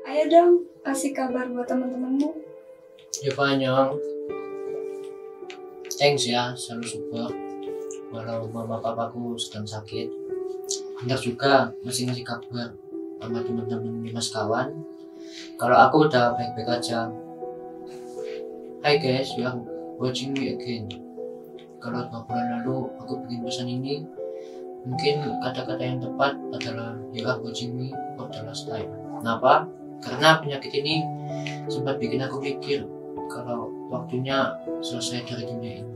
Ayo dong, kasih kabar buat teman-temanmu. Ya banyak. Thanks ya, selalu support. Walau mama papaku sedang sakit. Bentar juga masih ngasih kabar sama teman-teman Dimas kawan. Kalau aku udah baik-baik aja. Hai guys, you are watching me again. Kalau 2 bulan lalu aku bikin pesan ini, mungkin kata-kata yang tepat adalah you are watching me for the last time. Kenapa? Karena penyakit ini sempat bikin aku pikir kalau waktunya selesai dari dunia ini.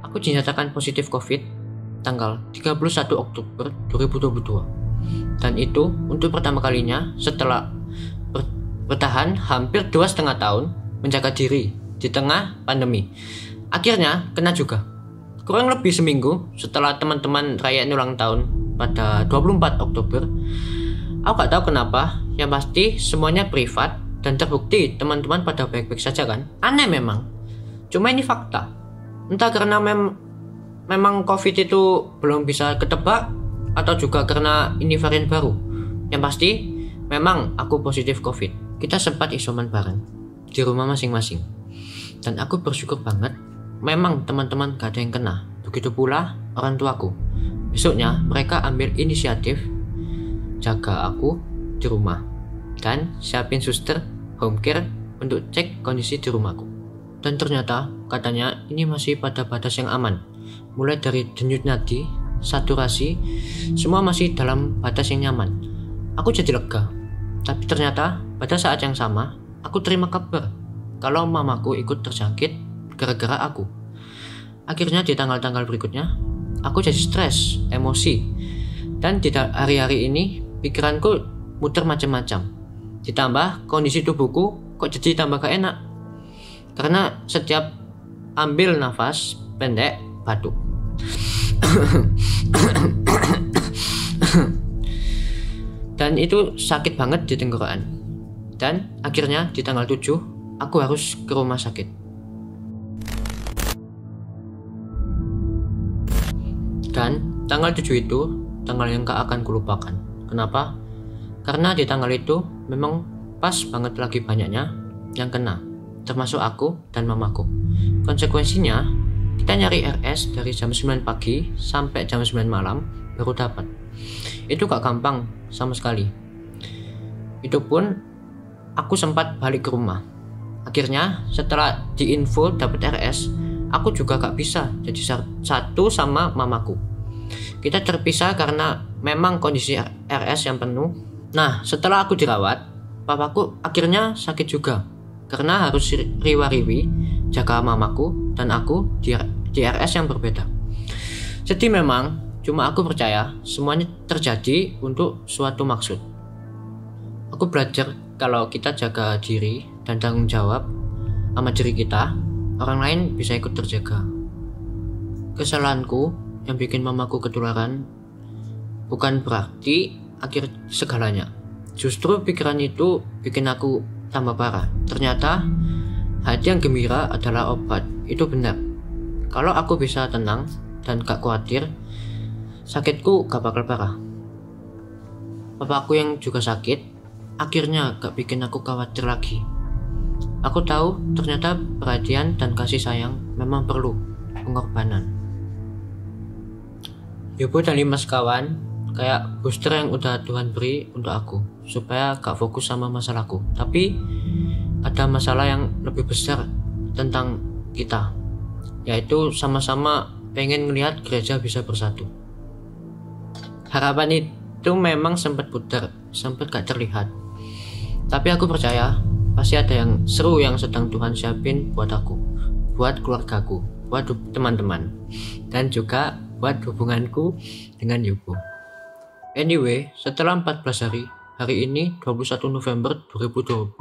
Aku dinyatakan positif COVID tanggal 31 Oktober 2022. Dan itu untuk pertama kalinya setelah bertahan hampir 2,5 tahun menjaga diri di tengah pandemi. Akhirnya kena juga. Kurang lebih seminggu setelah teman-teman rayain ulang tahun pada 24 Oktober. Aku gak tahu kenapa, yang pasti semuanya privat dan terbukti teman-teman pada baik-baik saja kan. Aneh memang. Cuma ini fakta. Entah karena memang COVID itu belum bisa ketebak atau juga karena ini varian baru. Yang pasti memang aku positif COVID. Kita sempat isoman bareng di rumah masing-masing. Dan aku bersyukur banget memang teman-teman gak ada yang kena. Begitu pula orang tuaku. Besoknya mereka ambil inisiatif jaga aku di rumah dan siapin suster home care untuk cek kondisi di rumahku. Dan ternyata katanya ini masih pada batas yang aman. Mulai dari denyut nadi, saturasi, semua masih dalam batas yang nyaman. Aku jadi lega. Tapi ternyata pada saat yang sama, aku terima kabar kalau mamaku ikut terjangkit gara-gara aku. Akhirnya di tanggal-tanggal berikutnya, aku jadi stres, emosi. Dan di hari-hari ini, pikiranku muter macam-macam. Ditambah kondisi tubuhku kok jadi tambah gak enak. Karena setiap ambil nafas pendek, batuk. Dan itu sakit banget di tenggorokan. Dan akhirnya di tanggal 7 aku harus ke rumah sakit. Dan tanggal 7 itu tanggal yang gak akan kulupakan. Kenapa? Karena di tanggal itu memang pas banget lagi banyaknya yang kena, termasuk aku dan mamaku. Konsekuensinya kita nyari RS dari jam 9 pagi sampai jam 9 malam baru dapat. Itu gak gampang sama sekali. Itu pun aku sempat balik ke rumah. Akhirnya setelah diinfo dapat RS, aku juga gak bisa jadi satu sama mamaku. Kita terpisah karena memang kondisi RS yang penuh. Nah, setelah aku dirawat, papaku akhirnya sakit juga karena harus riwa-riwi jaga mamaku dan aku di RS yang berbeda. Sedih memang, cuma aku percaya semuanya terjadi untuk suatu maksud. Aku belajar kalau kita jaga diri dan tanggung jawab sama diri kita, orang lain bisa ikut terjaga. Kesalahanku yang bikin mamaku ketularan bukan berarti akhir segalanya. Justru pikiran itu bikin aku tambah parah. Ternyata hati yang gembira adalah obat. Itu benar. Kalau aku bisa tenang dan gak khawatir, sakitku gak bakal parah. Papaku yang juga sakit akhirnya gak bikin aku khawatir lagi. Aku tahu ternyata perhatian dan kasih sayang memang perlu pengorbanan. Yobo dan Dimas kawan, kayak booster yang udah Tuhan beri untuk aku supaya gak fokus sama masalahku. Tapi ada masalah yang lebih besar tentang kita, yaitu sama-sama pengen ngelihat gereja bisa bersatu. Harapan itu memang sempat pudar, sempat gak terlihat. Tapi aku percaya pasti ada yang seru yang sedang Tuhan siapin buat aku, buat keluargaku, buat teman-teman, dan juga buat hubunganku dengan Yobo. Anyway, setelah 14 hari ini 21 November 2022,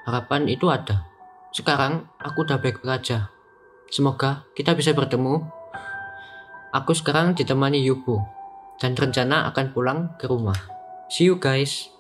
harapan itu ada. Sekarang aku udah baik-baik aja. Semoga kita bisa bertemu. Aku sekarang ditemani Yobo dan rencana akan pulang ke rumah. See you guys.